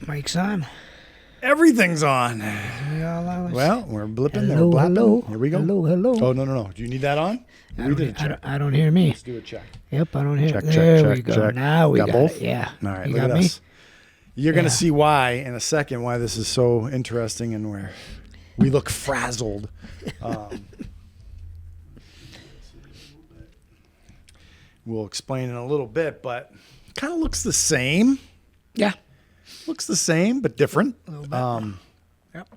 Mike's on. Everything's on. We all on. Well, we're blipping. Hello, We're blapping. hello. Here we go. Hello. Oh, no. Do you need that on? We did a check. I don't hear me. Let's do a check. Yep, I don't hear. Check, There check, we check, go. check. Now we Got got both? it. Yeah. All right, You look got at me? this. You're going to Yeah. see why in a second, why this is so interesting and where we look frazzled. We'll explain in a little bit, but kind of looks the same. Yeah. Looks the same, but different. A little bit. Yep.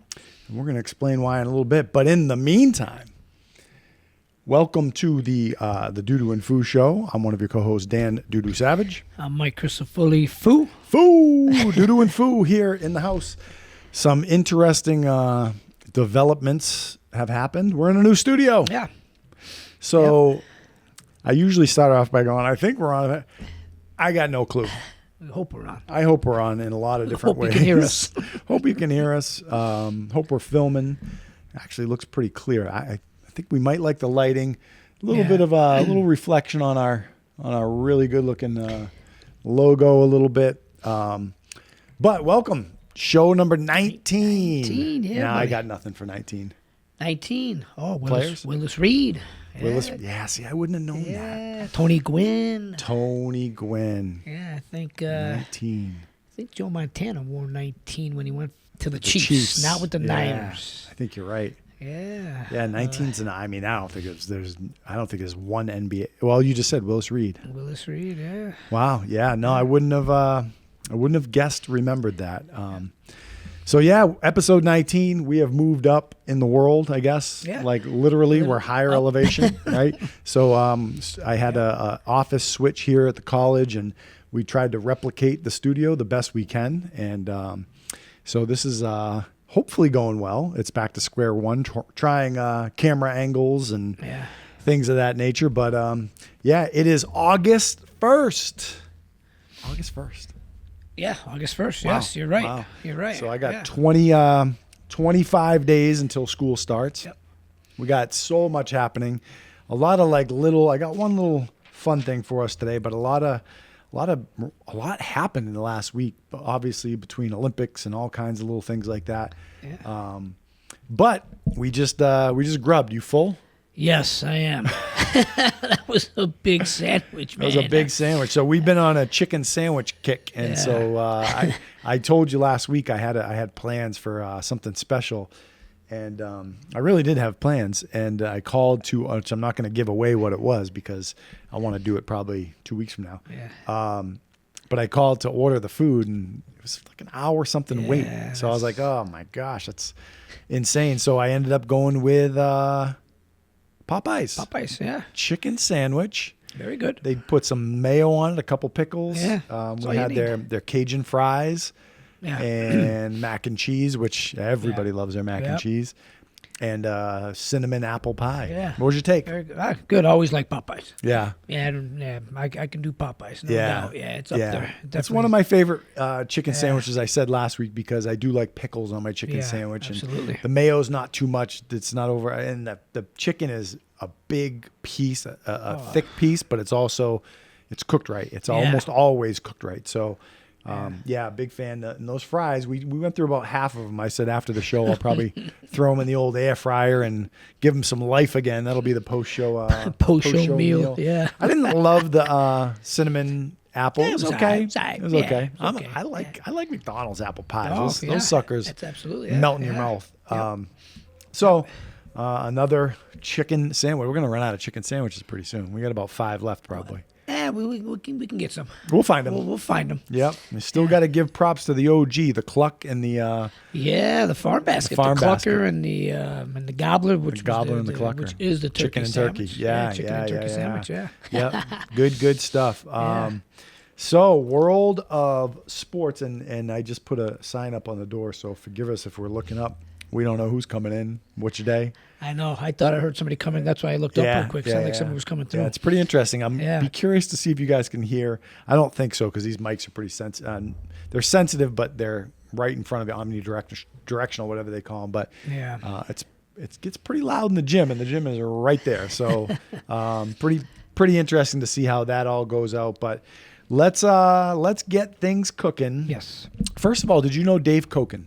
And we're going to explain why in a little bit. But in the meantime, welcome to the Doodoo and Foo Show. I'm one of your co-hosts, Dan Doodoo Savage. I'm Mike Christopherly Foo. Foo! Doodoo and Foo here in the house. Some interesting developments have happened. We're in a new studio. Yeah. So I usually start off by going, I think we're on it. I got no clue. We hope we're on. I hope we're on in a lot of different Hope ways. you can hear us. Hope you can hear us. Hope we're filming. Actually looks pretty clear. I think we might like the lighting. A little bit of a little reflection on our really good looking logo a little bit. But welcome. Show number 19. 19, yeah, Nah, I buddy. got nothing for 19. 19. Oh, Players? Willis Reed. Willis, see, I wouldn't have known that. Yeah. Tony Gwynn. Tony Gwynn, Yeah, I think 19. Joe Montana wore 19 when he went to the Chiefs, not with the Yeah, Niners. I think you're right. Yeah. Yeah, 19's an. I mean, I don't think there's one NBA. Well, you just said Willis Reed. Willis Reed, yeah. Wow. Yeah. No, I wouldn't have guessed, remembered that. So yeah, episode 19, we have moved up in the world, I guess. Yeah. Like literally, we're higher Up. elevation, right? So I had a office switch here at the college, and we tried to replicate the studio the best we can, and so this is hopefully going well. It's back to square one, trying camera angles and Yeah. things of that nature. But yeah, it is August 1st. August 1st. Yeah, August 1st. Wow. Yes, you're right. Wow. You're right. So I got yeah. 25 days until school starts. Yep. We got so much happening. A lot of I got one little fun thing for us today, but a lot happened in the last week, but obviously between Olympics and all kinds of little things like that. Yeah. But we just grubbed. You full? Yes, I am. That was a big sandwich, man. It was a big sandwich. So we've been on a chicken sandwich kick, and Yeah. so I told you last week I had plans for something special, and I really did have plans. And I called to, which I'm not going to give away what it was because I want to do it probably 2 weeks from now. Yeah. But I called to order the food, and it was like an hour something wait. Yeah, So I was like, oh my gosh, that's insane. So I ended up going with Popeyes. Popeyes, yeah. Chicken sandwich. Very good. They put some mayo on it, a couple pickles. Yeah, that's all We you had need. their Cajun fries Yeah. and mac and cheese, which everybody loves their mac and Yep. cheese, and cinnamon apple pie. Yeah. What was your take? Very good. Good. Always like Popeyes. Yeah. Yeah, I can do Popeyes. No Yeah. doubt. Yeah, it's up there. That's one of my favorite chicken sandwiches, I said last week, because I do like pickles on my chicken Yeah, sandwich. absolutely. And the mayo's not too much. It's not over. And the chicken is a big piece, a thick piece, but it's cooked right. It's almost always cooked right. So, big fan. And those fries, we went through about half of them. I said after the show, I'll probably throw them in the old air fryer and give them some life again. That'll be the post-show Post-show meal. Yeah. I didn't love the cinnamon apple. Yeah, it was it was okay. alright. It was alright. It was Yeah, okay. it was okay. I like McDonald's apple pies. Oh, those yeah. suckers That's absolutely melt in your mouth. Another chicken sandwich. We're gonna run out of chicken sandwiches pretty soon. We got about 5 left probably. Yeah, we can get some. We'll find them. We'll find them. Yep. We still got to give props to the OG, the Cluck and the Yeah, the farm basket, the, farm clucker, basket. and the gobbler, which gobbler was and the clucker. which is the Chicken turkey and turkey. sandwich. Yeah, chicken yeah, and turkey yeah, sandwich. Yeah. Yep. Good stuff. So world of sports, and I just put a sign up on the door, so forgive us if we're looking up. We don't know who's coming in, which day. I know. I thought I heard somebody coming. That's why I looked up real quick. Sounded like someone was coming through. Yeah, it's pretty interesting. I'm Yeah. be curious to see if you guys can hear. I don't think so because these mics are pretty sensitive. They're sensitive, but they're right in front of the omnidirectional, whatever they call them. But Yeah. it gets pretty loud in the gym, and the gym is right there. So pretty interesting to see how that all goes out. But let's get things cooking. Yes. First of all, did you know Dave Koken?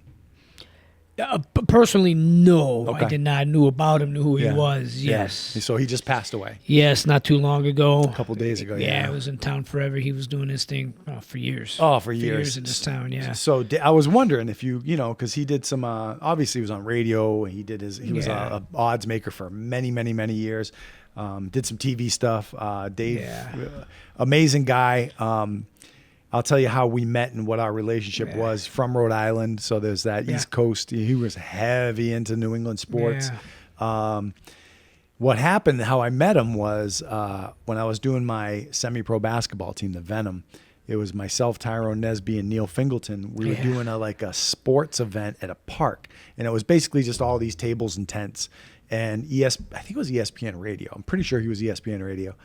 Personally, no. Okay. I did not knew about him, knew who Yeah. he was. Yeah. Yes. So he just passed away Yes, not too long ago. a couple days ago. Yeah, I was in town forever. He was doing his thing for years. Oh, for years. in this town, yeah. So I was wondering if you know, because he did some. Obviously, he was on radio. He was Yeah. a odds maker for many, many, many years. Did some TV stuff. Dave, Yeah. amazing guy. I'll tell you how we met and what our relationship was from Rhode Island. So there's that Yeah. East Coast. He was heavy into New England sports. Yeah. What happened, how I met him was when I was doing my semi-pro basketball team, the Venom. It was myself, Tyrone Nesby, and Neil Fingleton. We were Yeah. doing a sports event at a park, and it was basically just all these tables and tents. And I think it was ESPN Radio. I'm pretty sure he was ESPN Radio.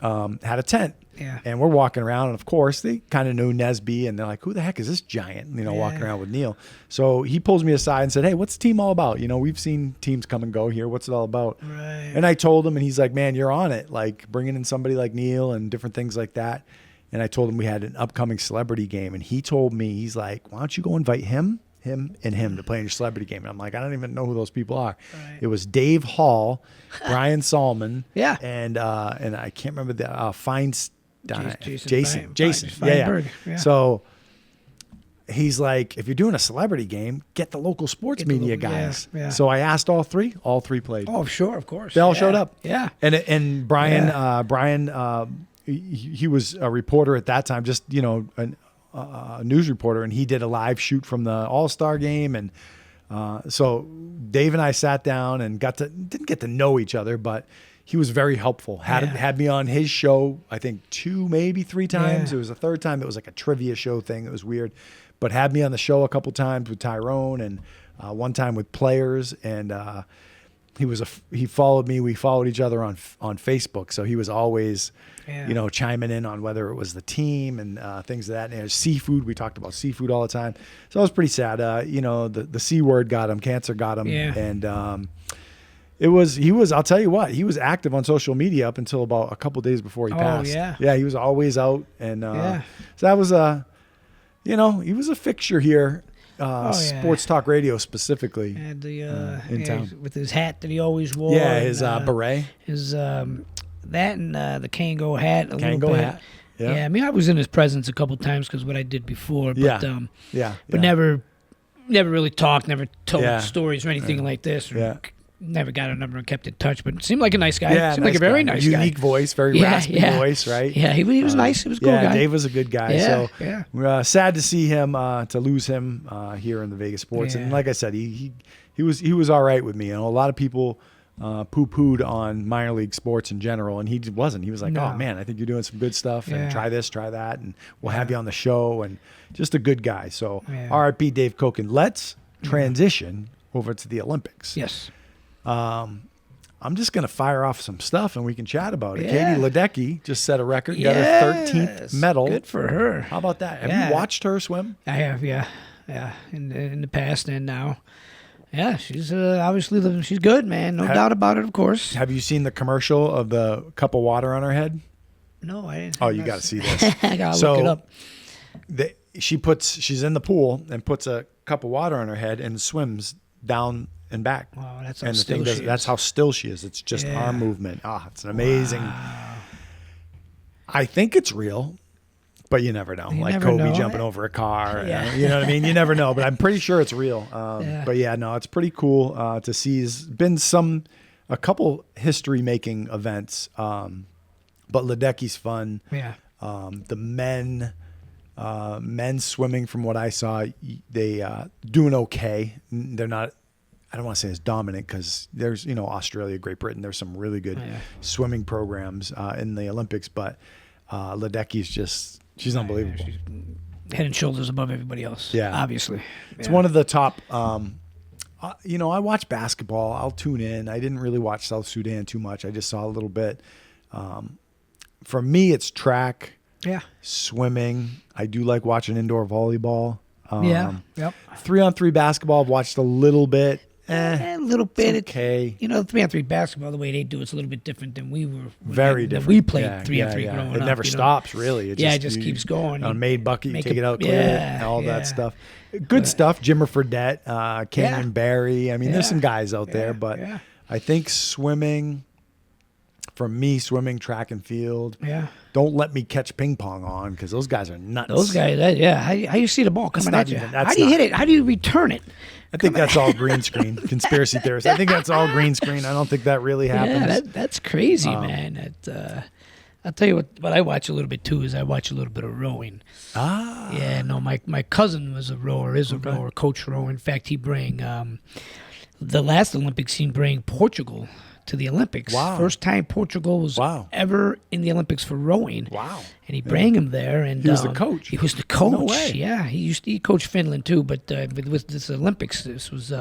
Had a tent. Yeah. And we're walking around, and of course they kind of knew Nesby, and they're like, "Who the heck is this giant?" Walking Yeah. around with Neil. So he pulls me aside and said, "Hey, what's the team all about? We've seen teams come and go here. What's it all about?" Right. And I told him, and he's like, "Man, you're on it. Like bringing in somebody like Neil and different things like that." And I told him we had an upcoming celebrity game, and he told me, he's like, "Why don't you go invite him to play in your celebrity game?" And I'm like, "I don't even know who those people are." Right. It was Dave Hall, Brian Salmon, Yeah. and I can't remember the Feinstein. Jason Jason. Feinberg, yeah. So he's like, if you're doing a celebrity game, get the local sports Get the media local- guys. yeah, yeah. So I asked all three played. Oh, sure, of course. They all Yeah. showed up. Yeah. And Brian, Yeah. he was a reporter at that time, just a news reporter, and he did a live shoot from the All-Star game, and so Dave and I sat down and didn't get to know each other, but he was very helpful. Had me on his show, I think 2, maybe 3 times. Yeah. It was the third time. It was like a trivia show thing. It was weird, but had me on the show a couple times with Tyrone, and one time with players, and he followed me. We followed each other on Facebook, so he was always, chiming in on whether it was the team and things of that. And seafood, we talked about seafood all the time. So it was pretty sad. The C word got him, cancer got him, Yeah. and he was. I'll tell you what, he was active on social media up until about a couple days before he passed. Yeah. He was always out, and Yeah. so that was he was a fixture here. yeah. Sports Talk Radio specifically. And the in town. with his hat that he always wore. Yeah, and, his beret. His that and the Kango hat. A little Kango bit. hat. Yeah. I mean, I was in his presence a couple times because what I did before. But, Yeah. But never really talked, never told Yeah. stories or anything like this. Or Yeah. Never got a number and kept in touch. But seemed like a nice guy. Yeah, seemed like a very guy. nice Unique guy. voice, very raspy voice, right? Yeah, he was nice. He was a cool guy. Dave was a good guy. Yeah, So yeah. we're sad to see him, to lose him here in the Vegas sports. And Yeah. like I said, he was all right with me. A lot of people poo-pooed on minor league sports in general, and he wasn't. He was like, No. "Oh man, I think you're doing some good stuff, and Yeah. try this, try that, and we'll have you on the show." And just a good guy. So Yeah. R.I.P. Dave Koken. Let's transition over to the Olympics. Yes. I'm just going to fire off some stuff and we can chat about it. Yeah. Katie Ledecky just set a record, got her 13th Yes. medal. Good for her. How about that? Have Yeah. you watched her swim? I have, yeah. In the past and now. Yeah, she's obviously living. She's good, man. No doubt about it, of course. Have you seen the commercial of the cup of water on her head? No, I didn't. Oh, you got to see this. I gotta So, look it up. She's in the pool and puts a cup of water on her head and swims down and back. Wow, that's how And the still thing does, she that's is. how still she is. It's just Yeah. arm movement. It's an amazing. I think it's real, but you never know. You Like never Kobe know. jumping over a car. Yeah. You know what I mean? You never know, but I'm pretty sure it's real. Yeah. But yeah, no, it's pretty cool to see. There's been a couple history making events, but Ledecky's fun. Yeah. The men's swimming, from what I saw, they doing okay. They're not, I don't want to say as dominant, because there's, Australia, Great Britain, there's some really good swimming programs in the Olympics, but Ledecky's she's unbelievable. She's head and shoulders above everybody else. Yeah. Obviously. It's one of the top, I watch basketball. I'll tune in. I didn't really watch South Sudan too much. I just saw a little bit. For me, it's track, Yeah. swimming. I do like watching indoor volleyball. Yeah. Yep. 3-on-3 basketball, I've watched a little bit. A little bit. It's okay. You know, 3-on-3 basketball, the way they do it's a little bit different than we were. Very than different. We played Yeah, 3-on-3 yeah. growing It up. never you know. stops, really. It just keeps going. On made bucket, you Make take a- it out, clear it, and all that stuff. Good stuff. Jimmer Fredette, Canyon Barry. I mean, there's some guys out there, but I think swimming, for me, swimming, track and field. Yeah. Don't let me catch ping pong on because those guys are nuts. Those guys, how you see the ball coming not at you? even- that's How do you not- hit it? How do you return it? I think that's all green screen. Conspiracy theorists. I think that's all green screen. I don't think that really happens. Yeah, that's crazy, man. I'll tell you what I watch a little bit too is I watch a little bit of rowing. Ah. Yeah, no, my cousin was a rower, is a rower, coach rower. In fact, he bring the last Olympics he bring Portugal to the Olympics. Wow. First time Portugal was ever in the Olympics for rowing. Wow. And he bring him there, and he was the coach. He was the coach. No way. Yeah, he coached Finland too, but with this Olympics, this was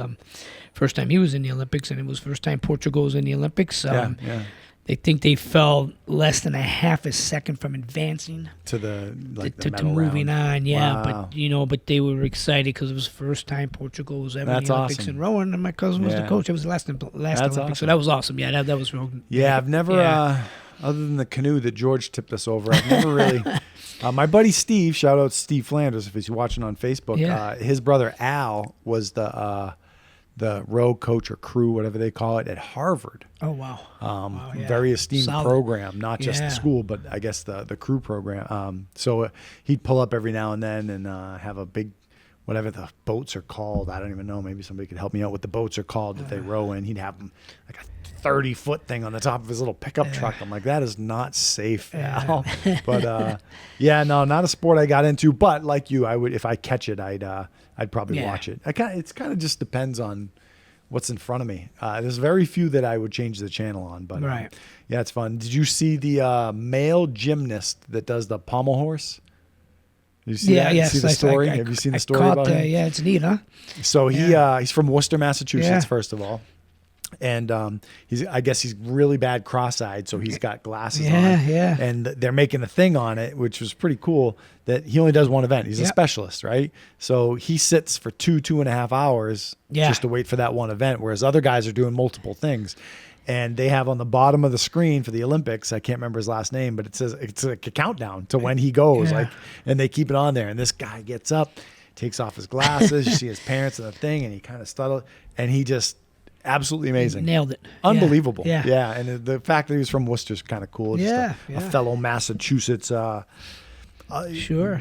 first time he was in the Olympics, and it was first time Portugal was in the Olympics. Yeah. They think they fell less than a half a second from advancing To the to medal moving round. on. Yeah, Wow. but they were excited because it was the first time Portugal was ever in That's the Olympics awesome. in rowing, and my cousin was the Yeah. coach. It was the last Olympics, awesome. so that was awesome. Yeah, that was real. Yeah, I've never, other than the canoe that George tipped us over, I've never really. My buddy Steve, shout out Steve Flanders if he's watching on Facebook. Yeah. His brother Al was the row coach or crew, whatever they call it, at Harvard. Oh wow. Wow, yeah. Very esteemed Solid. program, not just Yeah. the school, but I guess the crew program. So he'd pull up every now and then and have a big, whatever the boats are called. I don't even know. Maybe somebody could help me out what the boats are called that they row in. He'd have them like a 30-foot thing on the top of his little pickup truck. I'm like, that is not safe, Al. But no, not a sport I got into. But like you, I would, if I catch it, I'd probably watch it. It's kind of just depends on what's in front of me. There's very few that I would change the channel on, but yeah, it's fun. Did you see the male gymnast that does the pommel horse? Did you see that? Yes, See the story? Have you seen the story about him? Yeah, it's neat, huh? So he's from Worcester, Massachusetts, Yeah. first of all. And I guess he's really bad cross-eyed, so he's got glasses on. Yeah. And they're making a thing on it, which was pretty cool, that he only does one event. He's a specialist, right? So he sits for 2.5 hours just to wait for that one event, whereas other guys are doing multiple things. And they have on the bottom of the screen for the Olympics, I can't remember his last name, but it says it's like a countdown to when he goes. And they keep it on there. And this guy gets up, takes off his glasses, you see his parents in the thing, and he kind of stutters, and he just absolutely amazing. Nailed it. Unbelievable. Yeah. And the fact that he was from Worcester is kind of cool. Just a fellow Massachusetts, Sure.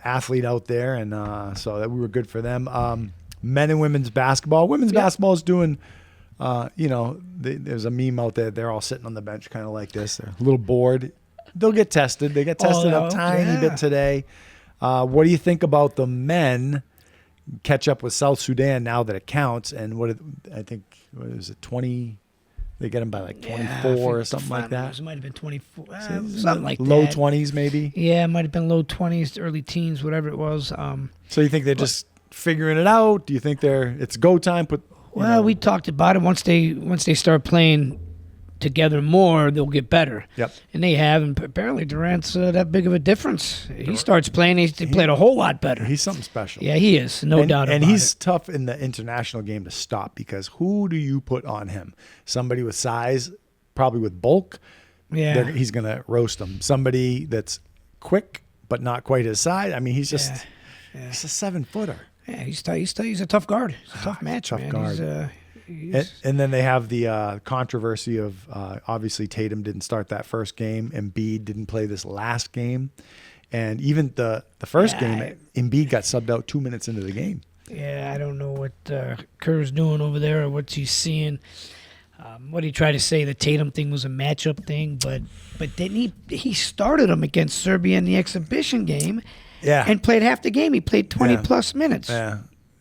athlete out there. And so that we were good for them. Men and women's basketball. Women's basketball is doing, there's a meme out there. They're all sitting on the bench kind of like this. They're a little bored. They'll get tested. They get tested a tiny bit today. What do you think about the men catch up with South Sudan now that it counts? And what is it, 20? They get them by like 24 or something like that. It might have been 24, something like Low that. 20s maybe. Yeah, it might have been low 20s, early teens, whatever it was. So you think they're just figuring it out? Do you think it's go time? We talked about it. Once they start playing together more, they'll get better. Yep. And they have, and apparently Durant's that big of a difference. He starts playing, he played a whole lot better. He's something special. Yeah, he is, no doubt about it. And he's tough in the international game to stop, because who do you put on him? Somebody with size, probably with bulk. Yeah. He's going to roast him. Somebody that's quick but not quite his size. I mean, he's just he's a 7-footer. Yeah, he's a tough guard. He's a tough match, tough man. guard. And then they have the controversy of obviously Tatum didn't start that first game. Embiid didn't play this last game. And even the first game, Embiid got subbed out 2 minutes into the game. Yeah, I don't know what Kerr's doing over there or what he's seeing. What he tried to say, the Tatum thing was a matchup thing, but then he started him against Serbia in the exhibition game and played half the game. He played 20-plus minutes. Yeah.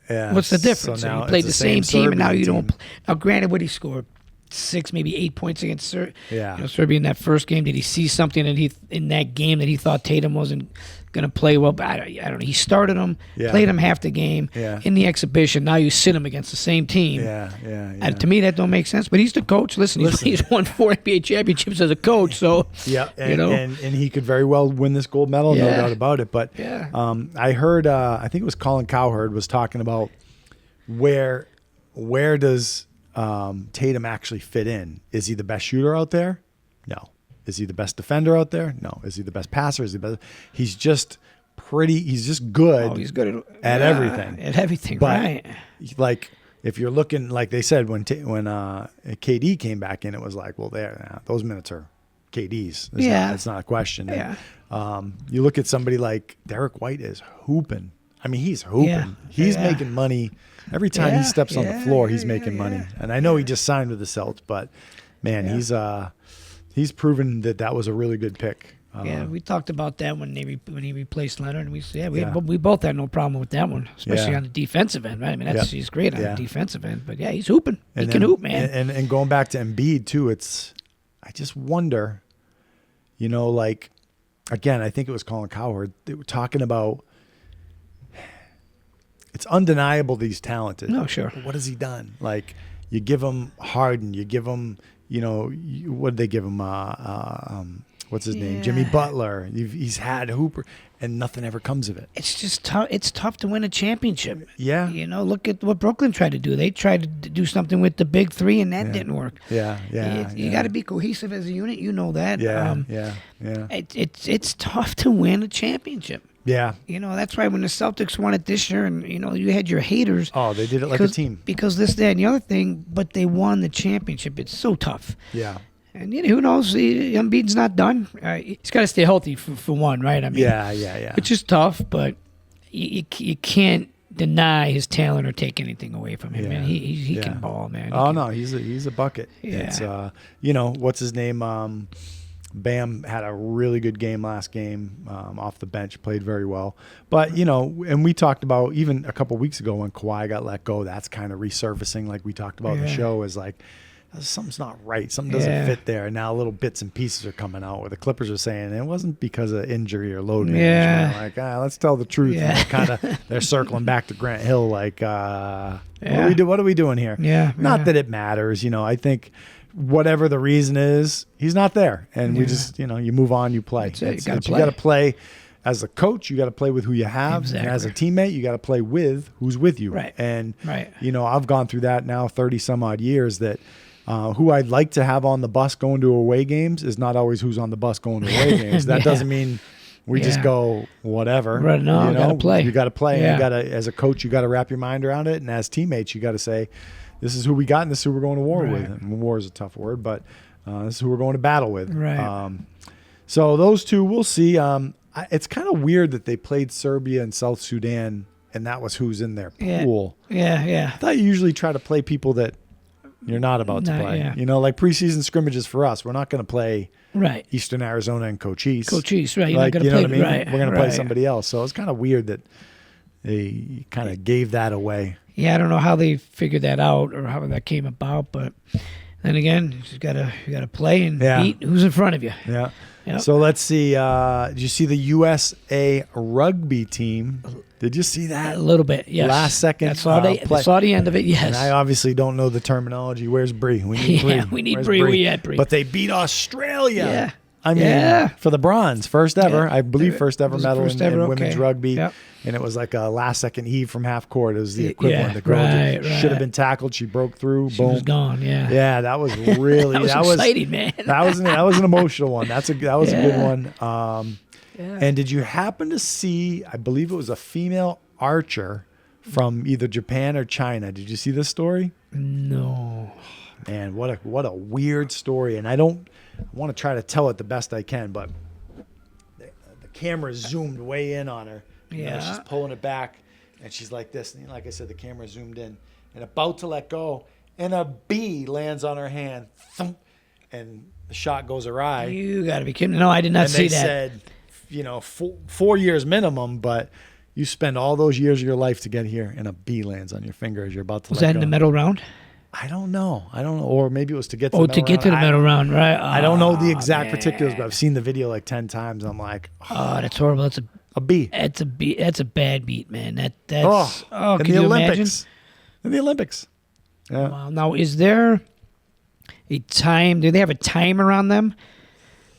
Yeah. What's the difference? So now he played it's the same team, and Serbian now you team. don't. Now, granted, what he scored 6, maybe 8 points against Serbia. Yeah. Serbia in that first game. Did he see something that in that game that he thought Tatum wasn't going to play well? But I don't know. He started him, played him half the game in the exhibition. Now you sit him against the same team. Yeah. And to me, that don't make sense. But he's the coach. Listen. He's won 4 NBA championships as a coach. So and he could very well win this gold medal, no doubt about it. But I heard, I think it was Colin Cowherd was talking about where where does Tatum actually fit in? Is he the best shooter out there? No. Is he the best defender out there? No. Is he the best passer? Is he the best? He's just good. Oh, he's good at everything. At everything, But, right? like, if you're looking, like they said when KD came back in, it was like, well, those minutes are KD's. It's not a question. Yeah. And, you look at somebody like Derek White is hooping. I mean, he's hooping. Yeah. He's making money every time he steps on the floor. He's making money. Yeah. And I know he just signed with the Celtics, but man, he's proven that was a really good pick. We talked about that when he replaced Leonard, and we said, we both had no problem with that one, especially on the defensive end, right? I mean, he's great on the defensive end, but he's hooping. He can hoop, man. And going back to Embiid too, I just wonder, like, again, I think it was Colin Cowherd. They were talking about it's undeniable that he's talented. No, sure. But what has he done? Like, you give him Harden, you give him, what did they give him? What's his name? Jimmy Butler. He's had Hooper, and nothing ever comes of it. It's just tough. It's tough to win a championship. Yeah. Look at what Brooklyn tried to do. They tried to do something with the big three, and that didn't work. You got to be cohesive as a unit. You know that. It's tough to win a championship. Yeah. That's why when the Celtics won it this year, and you had your haters. Oh, they did it like a team. Because this, that, and the other thing, but they won the championship. It's so tough. Yeah. And who knows? Embiid's not done. He's got to stay healthy for one, right? I mean, yeah. Which is tough, but you can't deny his talent or take anything away from him. Yeah. Man, he can ball, man. No, he's a bucket. Yeah. It's what's his name? Bam had a really good game last game off the bench, played very well. But, and we talked about even a couple weeks ago when Kawhi got let go, that's kind of resurfacing like we talked about in the show is like, something's not right. Something doesn't fit there. And now little bits and pieces are coming out where the Clippers are saying it wasn't because of injury or load management. Like, let's tell the truth. And they're circling back to Grant Hill like, what are we doing here? Not that it matters. I think whatever the reason is, he's not there. And we just, you move on, you play. You got to play. As a coach, you got to play with who you have. Exactly. And as a teammate, you got to play with who's with you. Right. And, I've gone through that now 30 some odd years that who I'd like to have on the bus going to away games is not always who's on the bus going to away games. That doesn't mean we just go whatever. Right, no, you got to play. You got to play. And you got to, as a coach, you got to wrap your mind around it. And as teammates, you got to say, this is who we got and this is who we're going to war with. And war is a tough word, but this is who we're going to battle with. Right. So those two, we'll see. It's kind of weird that they played Serbia and South Sudan, and that was who's in their pool. Yeah. I thought you usually try to play people that you're not about to play. Like preseason scrimmages for us. We're not going to play Eastern Arizona and Cochise. Right. You're not going to play. What I mean? Right. We're going to play somebody else. So it's kind of weird that they kind of gave that away. Yeah, I don't know how they figured that out or how that came about, but then again, you gotta play and beat who's in front of you. Yeah. Yep. So let's see. Did you see the USA rugby team? Did you see that? A little bit, yes. Last second. Saw the end of it, yes. And I obviously don't know the terminology. Where's Bree? We need Bree. We need Bree. We at Bree. But they beat Australia. Yeah. I mean, for the bronze, first ever. I believe first ever medal in women's rugby. Yep. And it was like a last-second heave from half court. It was the equivalent. The girl should have been tackled. She broke through. She boom. was gone. Yeah. Yeah, that was really that was exciting, man. That was an emotional one. That was a good one. And did you happen to see? I believe it was a female archer from either Japan or China. Did you see this story? No. Man, what a weird story. And I want to try to tell it the best I can, but the camera zoomed way in on her. She's pulling it back, and she's like this. And like I said, the camera zoomed in, and about to let go, and a bee lands on her hand, thump, and the shot goes awry. You got to be kidding! No, I did not see that. And they said, 4 years minimum, but you spend all those years of your life to get here, and a bee lands on your finger as you're about to let go. Was that in the medal round? I don't know. Or maybe it was to get to the medal round, right? I don't know the exact particulars, but I've seen the video like 10 times. I'm like, that's horrible. That's a bee. That's a bee. That's a bad beat, man. That's in can the you Olympics. imagine? In the Olympics. Yeah. Wow. Now, is there a time? Do they have a timer on them?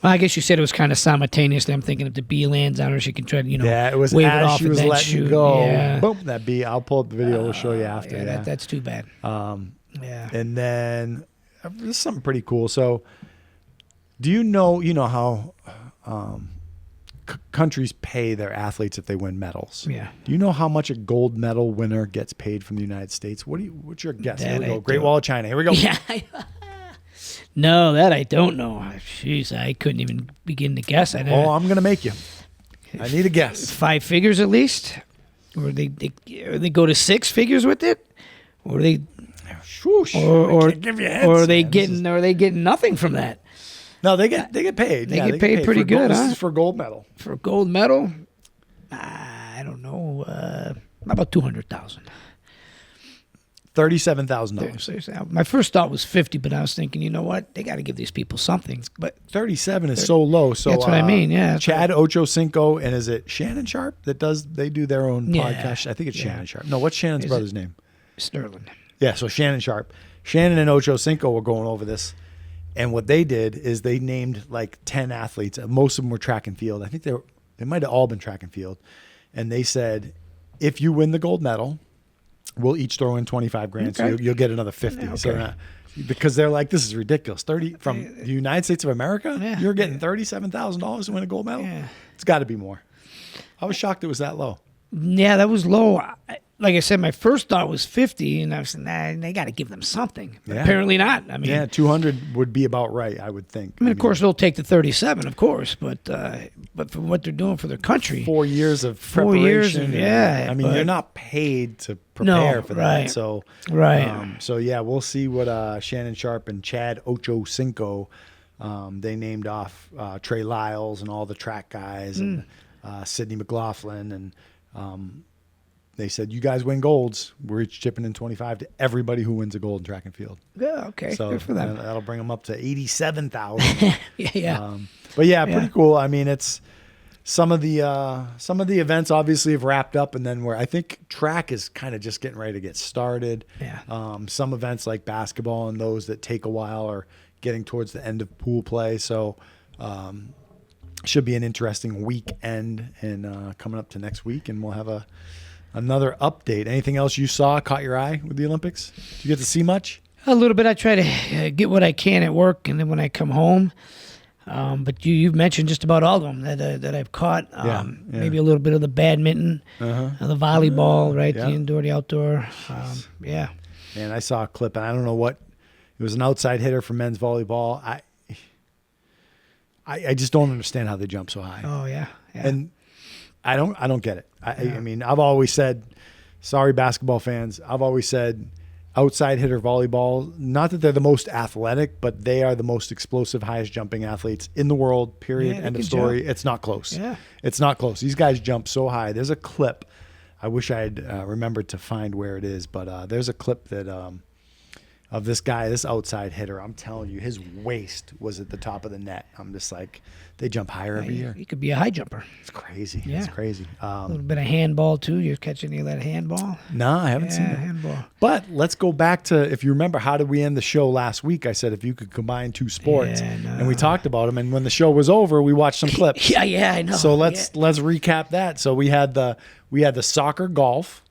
Well, I guess you said it was kind of simultaneously. I'm thinking if the bee lands on her, she can try to, Yeah, it was wave it as off she and was then letting shoot. go. Yeah. Boom, that bee. I'll pull up the video. We'll show you after. Yeah, That's too bad. Yeah. And then this is something pretty cool. So, do you know how countries pay their athletes if they win medals? Yeah. Do you know how much a gold medal winner gets paid from the United States? What's your guess? Here That we I go. Great don't- Wall of China. Here we go. Yeah. No, that I don't know. Jeez, I couldn't even begin to guess. I Oh, I'm gonna make you. I need a guess. 5 figures at least, or they go to 6 figures with it, or they Swoosh. or I can't give you hints, or are they man. This getting are they getting nothing from that No, they get paid. They Yeah, get paid pretty for gold. good, This huh? is for gold medal. for a gold medal? I don't know. About 200,000. $37,000. My first thought was 50, but I was thinking, you know what? They got to give these people something. But 37 is so low. So That's what I mean, yeah, that's Chad Ochocinco, and is it Shannon Sharp that they do their own Yeah, podcast? I think it's yeah. Shannon Sharp. No, what's Shannon's Is brother's name? Sterling. Yeah, so Shannon Sharp. Shannon and Ochocinco were going over this. And what they did is they named like 10 athletes. Most of them were track and field. I think they might have all been track and field. And they said, if you win the gold medal, we'll each throw in 25 grand. So Okay. you'll get another 50. Yeah, So okay. because they're like, this is ridiculous. 30 from the United States of America, Yeah. you're getting $37,000 to win a gold medal. Yeah. It's got to be more. I was shocked it was that low. Yeah, that was low. Like I said, my first thought was 50, and I was nah, they got to give them something. But Yeah. apparently not. I mean, Yeah, 200 would be about right, I would think. I mean, of course, they'll take the 37, of course, but for what they're doing for their country, 4 years of 4 years of- preparation. yeah, I mean, but- you're not paid to prepare for that. right. So, right? so yeah, we'll see what Shannon Sharp and Chad Ochocinco, they named off Trey Lyles and all the track guys and Sidney McLaughlin. And they said, you guys win golds. We're each chipping in 25 to everybody who wins a gold in track and field. Yeah, okay, So good for them. that'll bring them up to 87,000. Yeah. But yeah, pretty Yeah. cool. I mean, it's some of the events obviously have wrapped up, and then where I think track is kind of just getting ready to get started. Yeah. Some events like basketball and those that take a while are getting towards the end of pool play. So should be an interesting weekend and coming up to next week, and we'll have another update. Anything else you saw caught your eye with the Olympics? Did you get to see much? A little bit. I try to get what I can at work, and then when I come home. But you've mentioned just about all of them that I've caught. Yeah. Maybe a little bit of the badminton, the volleyball, right? Yeah. The indoor, the outdoor. Yeah. And I saw a clip, and I don't know what it was. An outside hitter for men's volleyball. I just don't understand how they jump so high. Oh yeah. Yeah. And I don't get it. I mean, I've always said, sorry, basketball fans. I've always said, outside hitter volleyball. Not that they're the most athletic, but they are the most explosive, highest jumping athletes in the world. Period. Yeah, they End of can story. jump. It's not close. Yeah. It's not close. These guys jump so high. There's a clip. I wish I had remembered to find where it is, but there's a clip that of this guy, this outside hitter. I'm telling you, his waist was at the top of the net. I'm just like, they jump higher every year. You could be a high jumper. It's crazy. Yeah. It's crazy. A little bit of handball too. You catch any of that handball? No, I haven't seen Yeah, it. handball. But let's go back to, if you remember, how did we end the show last week? I said if you could combine two sports, Yeah, no. and we talked about them. And when the show was over, we watched some clips. Yeah, I know. So let's recap that. So we had the soccer golf.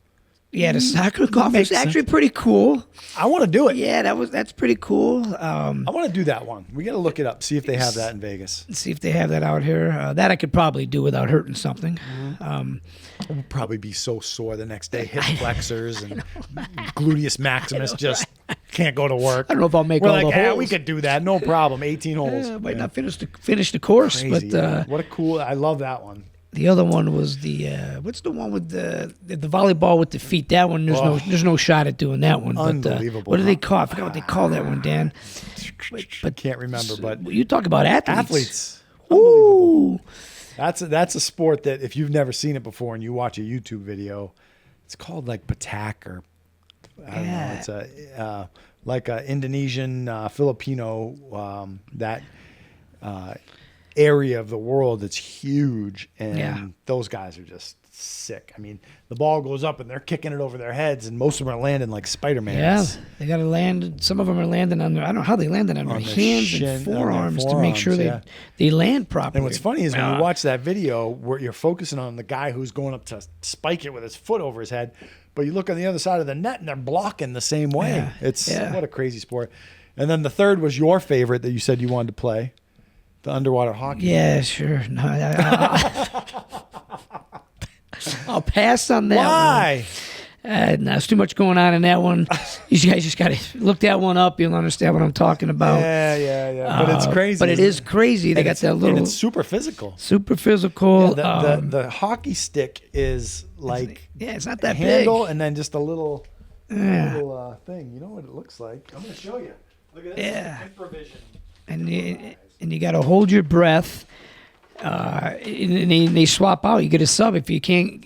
Yeah, the soccer golf makes is actually pretty cool. I want to do it. Yeah, that's pretty cool. I want to do that one. We got to look it up, see if they have that in Vegas. See if they have that out here. That I could probably do without hurting something. We'll probably be so sore the next day. Hip flexors and gluteus maximus just can't go to work. I don't know if I'll make We're all like, the yeah, holes. we could do that. No problem. 18 holes. I might not finish the course, Crazy. but What a cool, I love that one. the other one was the what's the one with the volleyball with the feet? That one there's no shot at doing that one. But, Unbelievable, what do they huh? call? I forgot what they call that one, Dan. I can't remember, but You talk about athletes. Unbelievable. Ooh. That's a sport that if you've never seen it before and you watch a YouTube video, it's called like Patak or I don't know. It's a like a Indonesian Filipino that area of the world that's huge, and Yeah. those guys are just sick. I mean, the ball goes up and they're kicking it over their heads, and most of them are landing like Spider-Man. Yeah, they got to land. Some of them are landing on their. I don't know how they landed on their hands and forearms to make sure they land properly. And what's funny is when you watch that video where you're focusing on the guy who's going up to spike it with his foot over his head, but you look on the other side of the net and they're blocking the same way. Yeah. It's what a crazy sport. And then the third was your favorite that you said you wanted to play, the underwater hockey. Yeah, sure. No, I'll pass on that. Why? No, there's too much going on in that one. You guys just got to look that one up. You'll understand what I'm talking about. Yeah. But it's crazy. But it is crazy. They got that little. And it's super physical. Super physical. Yeah, the hockey stick is like it's not that handle big. and then just a little thing. You know what it looks like? I'm going to show you. Look at this. Yeah. Improvision. And you got to hold your breath. And they swap out. You get a sub if you can't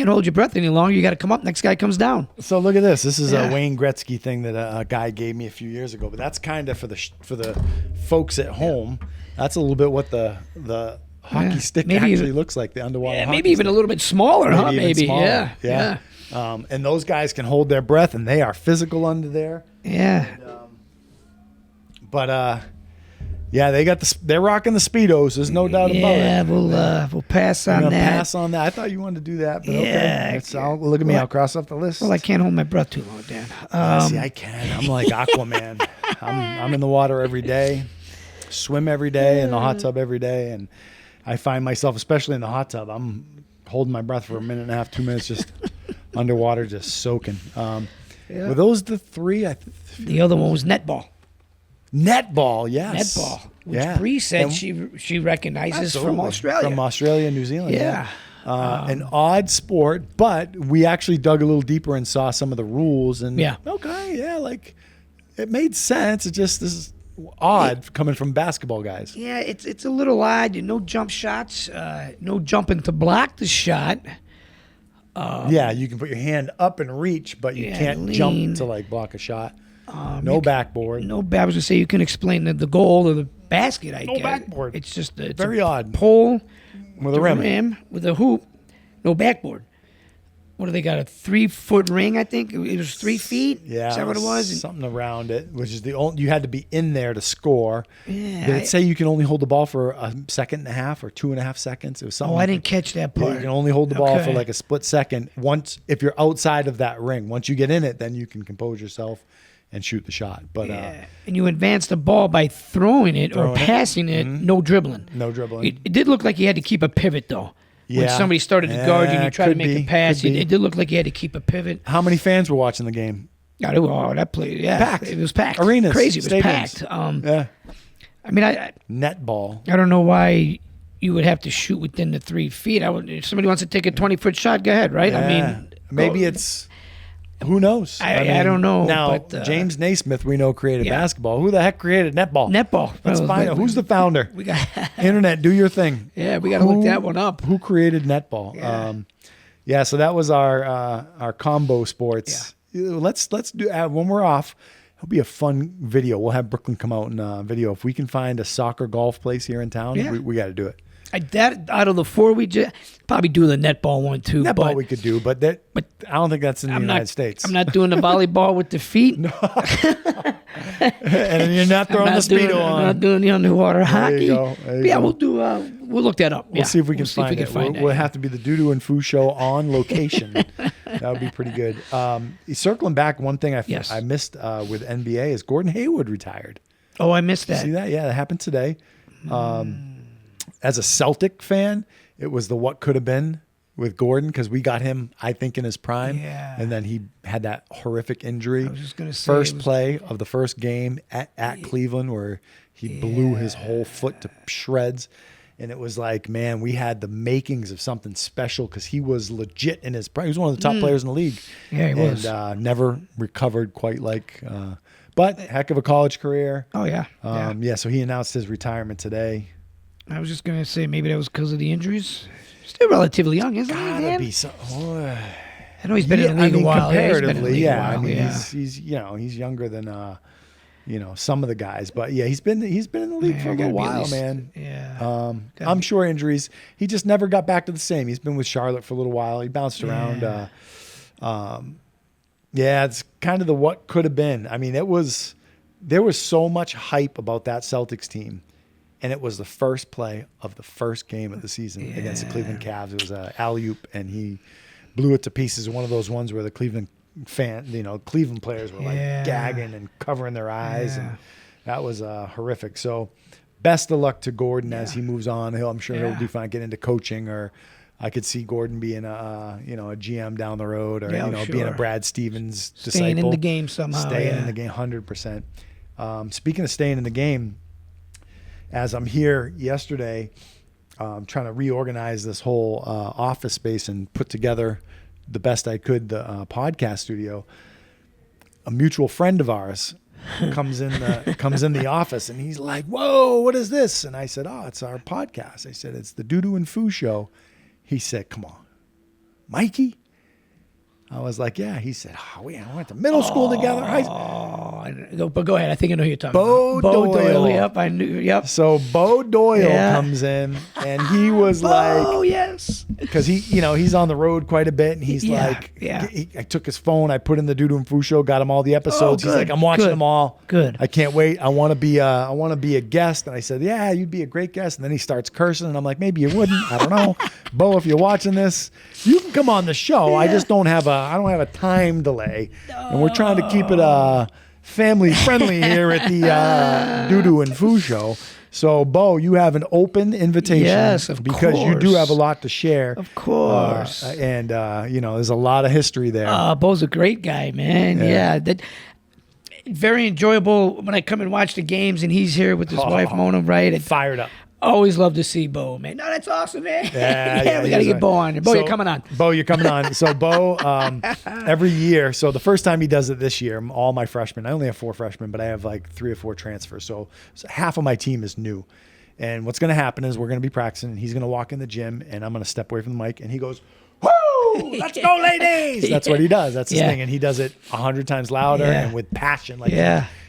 hold your breath any longer. You got to come up. Next guy comes down. So look at this. This is a Wayne Gretzky thing that a guy gave me a few years ago. But that's kind of for the folks at home. That's a little bit what the hockey stick actually looks like. The underwater. Yeah, hockey maybe even stick. a little bit smaller, huh? Maybe. Smaller. Yeah. And those guys can hold their breath, and they are physical under there. Yeah. But they're rocking the Speedos. There's no doubt about it. Yeah, we'll pass on that. Pass on that. I thought you wanted to do that, but okay. Look at me. I'll cross off the list. Well, I can't hold my breath too long, Dan. See, I can. I'm like Aquaman. I'm in the water every day, swim every day, in the hot tub every day, and I find myself, especially in the hot tub, I'm holding my breath for a minute and a half, 2 minutes, just underwater, just soaking. Were those the three? The other one was netball. Netball, yes. Netball, which Bree said she recognizes from Australia. From Australia and New Zealand, yeah. An odd sport, but we actually dug a little deeper and saw some of the rules. And like it made sense. It just this is odd coming from basketball guys. Yeah, it's a little odd. No jump shots, no jumping to block the shot. You can put your hand up and reach, but you can't jump to like block a shot. No backboard. No, I was gonna say you can explain the goal of the basket. I no guess. Backboard. It's just very odd pole with a rim with a hoop. No backboard. What do they got? A 3-foot ring? I think it was 3 feet. Yeah, is that what it was? Something around it, which is the only you had to be in there to score. Yeah. Did it say you can only hold the ball for a second and a half or 2.5 seconds? It was something. Oh, I didn't catch that part. Yeah, you can only hold the ball for like a split second. Once if you're outside of that ring, once you get in it, then you can compose yourself and shoot the shot. But and you advance the ball by throwing it or passing it, no dribbling. No dribbling. It did look like you had to keep a pivot though. When somebody started to guard you and you tried to make a pass, it did look like you had to keep a pivot. How many fans were watching the game? That place, packed. It was packed. Arenas, crazy. It was stadiums. packed. I mean, netball. I don't know why you would have to shoot within the 3 feet. If somebody wants to take a 20-foot shot, go ahead, right? Yeah. I mean, maybe it's. Who knows? I don't know. Now, but, James Naismith, we know, created basketball. Who the heck created netball? Netball. Let's find out. Who's the founder? We got Internet, do your thing. Yeah, we got to look that one up. Who created netball? Yeah. So that was our combo sports. Yeah. Let's do when we're off. It'll be a fun video. We'll have Brooklyn come out and video. If we can find a soccer golf place here in town, we got to do it. That out of the four, we just probably do the netball one too. Netball we could do, but I don't think that's in the United States. I'm not doing the volleyball with the feet. No. And you're not throwing the Speedo on. I'm not doing the underwater hockey. There you go. We'll do. We'll look that up. We'll see if we can find it. We'll have to be the Doo-Doo and Foo show on location. That would be pretty good. Circling back, one thing I missed with NBA is Gordon Hayward retired. Oh, I missed that. See that? Yeah, that happened today. As a Celtic fan, it was the what could have been with Gordon because we got him, I think, in his prime. Yeah. And then he had that horrific injury. I was just going to say. First play of the first game at Cleveland where he blew his whole foot to shreds. And it was like, man, we had the makings of something special because he was legit in his prime. He was one of the top players in the league. Yeah, he was. And never recovered quite like, but heck of a college career. Oh, yeah. So he announced his retirement today. I was just going to say maybe that was because of the injuries. Still relatively young, isn't he, Gotta Dan? be so. I know he's been in the league a while. Comparatively, he's he's younger than some of the guys. But yeah, he's been in the league for a little while, man. Yeah. I'm sure injuries. He just never got back to the same. He's been with Charlotte for a little while. He bounced around. Yeah, it's kind of the what could have been. I mean, there was so much hype about that Celtics team, and it was the first play of the first game of the season against the Cleveland Cavs. It was an alley-oop, and he blew it to pieces. One of those ones where the Cleveland players were like gagging and covering their eyes, and that was horrific. So, best of luck to Gordon as he moves on. I'm sure he'll do fine, get into coaching, or I could see Gordon being a GM down the road, or being a Brad Stevens disciple. Staying in the game somehow. Staying in the game, 100%. Speaking of staying in the game, as I'm here yesterday, trying to reorganize this whole office space and put together the best I could the podcast studio, a mutual friend of ours comes in the office, and he's like, "Whoa, what is this?" And I said, "Oh, it's our podcast." I said, "It's the Dudu and Foo Show." He said, "Come on, Mikey." I was like, "Yeah." He said, "Oh, we went to middle school together." But go ahead. I think I know who you're talking about. Bo Doyle. Yep, I knew. Yep. So Bo Doyle comes in, and he was like, "Oh yes," because he's on the road quite a bit, and he's like, I took his phone, I put in the Dudu and Foo Show, got him all the episodes. He's like, "I'm watching them all. Good. I can't wait. I want to be a guest." And I said, "Yeah, you'd be a great guest." And then he starts cursing, and I'm like, "Maybe you wouldn't. I don't know." Bo, if you're watching this, you can come on the show. I just don't have a time delay, and we're trying to keep it family friendly here at the Dudu and Foo Show. So, Bo, you have an open invitation. Yes, of course. Because you do have a lot to share. Of course. And there's a lot of history there. Bo's a great guy, man. Yeah. Very enjoyable when I come and watch the games, and he's here with his wife, Mona, right? And fired up. always love to see Bo, man. No, that's awesome, man. Yeah, we got to get Bo on here. Bo, you're coming on. Bo, you're coming on. So Bo, every year, so the first time he does it this year, all my freshmen, I only have 4 freshmen, but I have like 3 or 4 transfers. So half of my team is new. And what's going to happen is we're going to be practicing, and he's going to walk in the gym, and I'm going to step away from the mic, and he goes, "Woo! Let's go, ladies!" That's what he does. That's his thing. And he does it 100 times louder and with passion. Like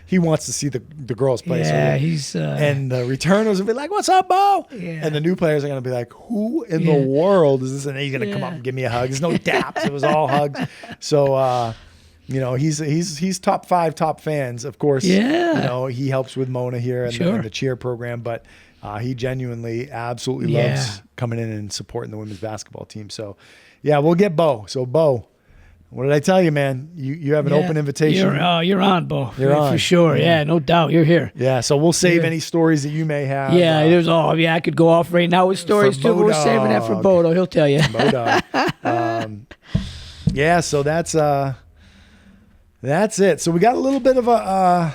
he wants to see the girls play. Yeah, so he's... and the returners will be like, "What's up, Bo?" Yeah. And the new players are going to be like, "Who in the world is this?" And he's going to come up and give me a hug. There's no daps. It was all hugs. So, he's top 5 top fans, of course. Yeah. He helps with Mona here and the cheer program, but he genuinely absolutely loves coming in and supporting the women's basketball team. So, we'll get Bo. So, Bo, what did I tell you, man? You have an open invitation. You're on, Bo. You're on. For sure. Yeah, no doubt. You're here. Yeah, so we'll save any stories that you may have. Yeah, I could go off right now with stories too, but we're saving that for Bo, though. He'll tell you. Bodog. So that's it. So we got a little bit of a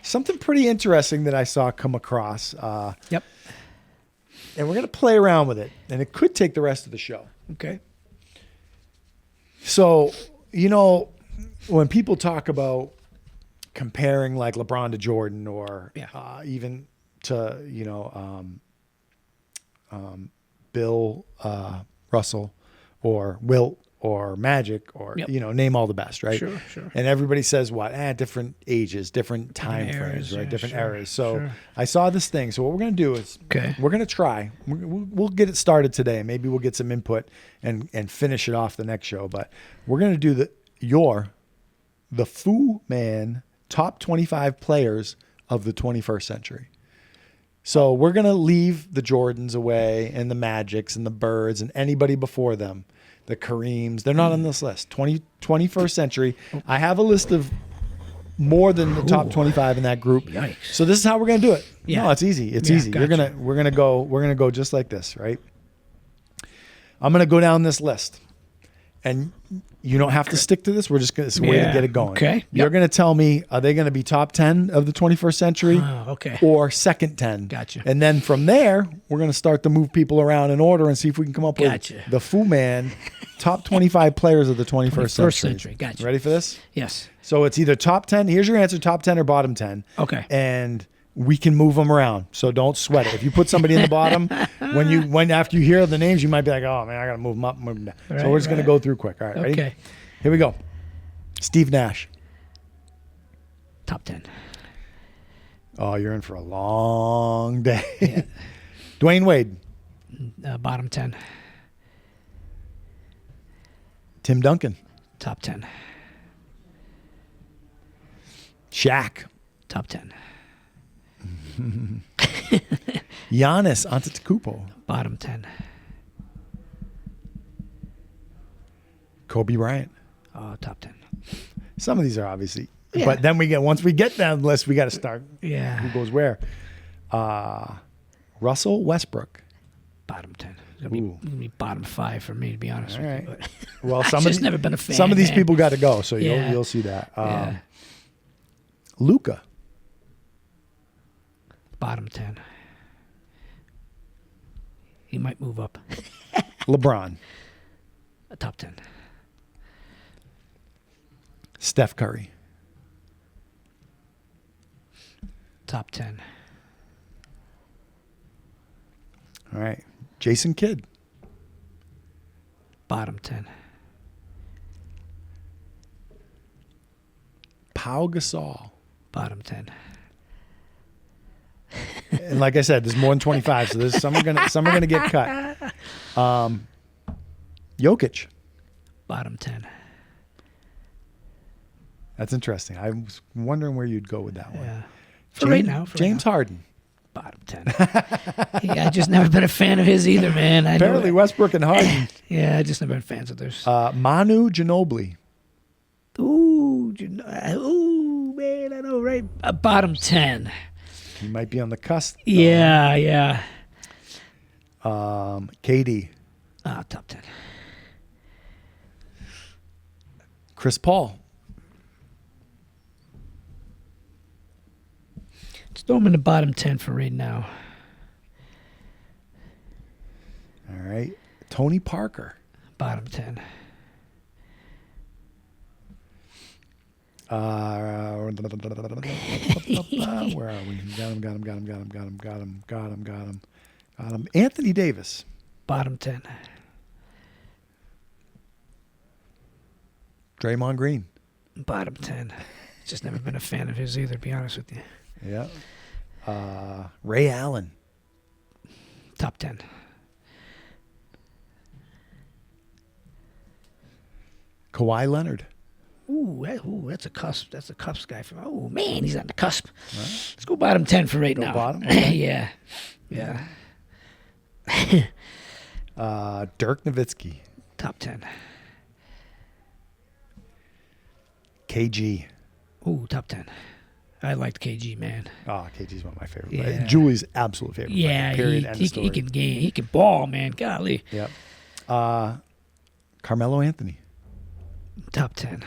something pretty interesting that I saw come across. Yep. And we're going to play around with it, and it could take the rest of the show. Okay. So, when people talk about comparing like LeBron to Jordan or even to, Bill Russell or Wilt or Magic or, name all the best, right? Sure. And everybody says what? Different ages, different time frames, right? Different eras. So I saw this thing. So what we're going to do is we're going to try. We'll get it started today. Maybe we'll get some input and finish it off the next show. But we're going to do the Fu Man top 25 players of the 21st century. So we're going to leave the Jordans away and the Magics and the Birds and anybody before them. The Kareems, they're not on this list. 21st century. I have a list of more than the top 25 in that group. Yikes. So this is how we're gonna do it. Yeah. No, it's easy. It's easy. Gotcha. We're gonna go just like this, right? I'm gonna go down this list. And you don't have to stick to this. We're just it's a way to get it going. Okay. You're gonna tell me, are they gonna be top 10 of the 21st century? Okay. Or second 10? Gotcha. And then from there, we're gonna start to move people around in order and see if we can come up with the Fu Man top 25 players of the 21st century. Gotcha. Ready for this? Yes. So it's either top 10. Here's your answer: top 10 or bottom 10. Okay. And we can move them around, so don't sweat it. If you put somebody in the bottom, when after you hear the names, you might be like, "Oh man, I gotta move them up, move them down." So we're just gonna go through quick. All right, ready? Okay. Here we go. Steve Nash. Top 10. Oh, you're in for a long day. Yeah. Dwayne Wade. Bottom 10. Tim Duncan. Top 10. Shaq. Top 10. Giannis Antetokounmpo. Bottom 10. Kobe Bryant. Oh, top 10. Some of these are obviously, Yeah. but then once we get down the list, we got to start Yeah. who goes where. Russell Westbrook. Bottom 10. It's going to be bottom 5 for me, to be honest All with right. you. But Well, I've some just of never been a fan. some of these man. people got to go, so Yeah. you'll see that. Yeah. Luca. Bottom 10. He might move up. LeBron. Top 10. Steph Curry. Top 10. All right. Jason Kidd. Bottom 10. Pau Gasol. Bottom 10. And like I said, there's more than 25, so there's some are gonna get cut. Jokic. Bottom 10. That's interesting. I was wondering where you'd go with that one. Yeah. For right now. James Harden. Bottom 10. Yeah, I just never been a fan of his either, man. I Apparently know, Westbrook and Harden. yeah, I just never been fans of theirs. Manu Ginobili. Ooh, man, I know, right? Bottom 10. He might be on the cusp. Yeah, yeah. KD. Top 10. Chris Paul. Just throw him in the bottom 10 for right now. All right. Tony Parker. Bottom 10. Where are we? Got him. Anthony Davis. Bottom 10. Draymond Green. Bottom 10. Just never been a fan of his either, to be honest with you. Yeah. Ray Allen. Top 10. Kawhi Leonard. Ooh, that's a cusp. That's a cusp guy from. Oh man, he's on the cusp. Let's go bottom 10 for right Go now. bottom? Yeah, yeah. Dirk Nowitzki. Top 10. KG. Ooh, top 10. I liked KG, man. Oh, KG's one of my favorite. Yeah. players. Julie's absolute favorite. Yeah, player. Period. End of he story. can game. He can ball, man. Golly. Yep. Carmelo Anthony. Top 10.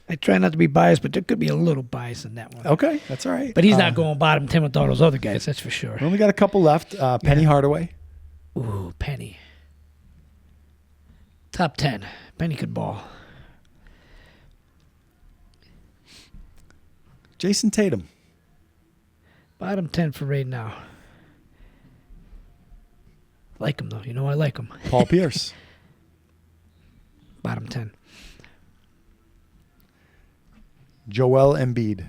I try not to be biased, but there could be a little bias in that one. Okay, that's all right. But he's not going bottom 10 with all those other guys, that's for sure. We only got a couple left. Penny Hardaway. Ooh, Penny. Top 10. Penny could ball. Jason Tatum. Bottom 10 for right now. Like him, though. You know I like him. Paul Pierce. Bottom 10. Joel Embiid.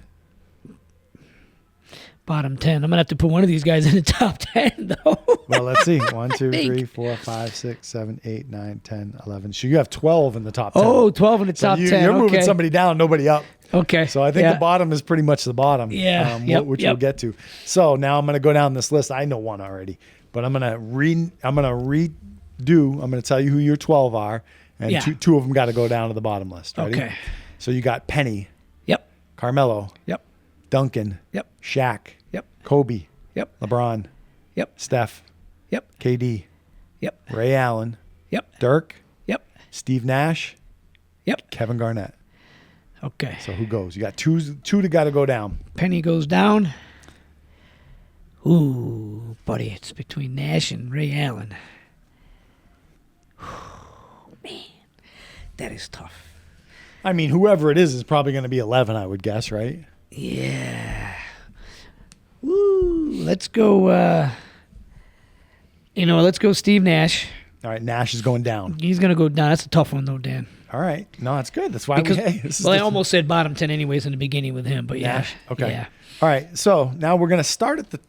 Bottom 10. I'm going to have to put one of these guys in the top 10, though. Well, let's see. 1, 2, think. 3, 4, 5, 6, 7, 8, 9, 10, 11. So you have 12 in the top 10. Oh, 12 in the top 10. You're moving okay. somebody down, nobody up. Okay. So I think yeah. the bottom is pretty much the bottom. Yeah. Which Yep. we'll get to. So now I'm going to go down this list. I know one already, but I'm going to redo. I'm going to tell you who your 12 are, and Yeah. two of them got to go down to the bottom list. Ready? Okay. So you got Penny, Yep. Carmelo, Yep. Duncan, Yep. Shaq, Yep. Kobe, Yep. LeBron, Yep. Steph, Yep. KD, Yep. Ray Allen, Yep. Dirk, Yep. Steve Nash, Yep. Kevin Garnett. Okay. So who goes? You got two that got to go down. Penny goes down. Ooh, buddy, it's between Nash and Ray Allen. Man, that is tough. I mean, whoever it is probably going to be 11, I would guess, right? Yeah. Woo. Let's go. Let's go Steve Nash. All right, Nash is going down. He's gonna go down. That's a tough one though, Dan. All right. No, that's good. That's why Because I I almost said bottom 10 anyways in the beginning with him, but yeah. Nash. Okay. Yeah. All right. So now we're gonna start at the.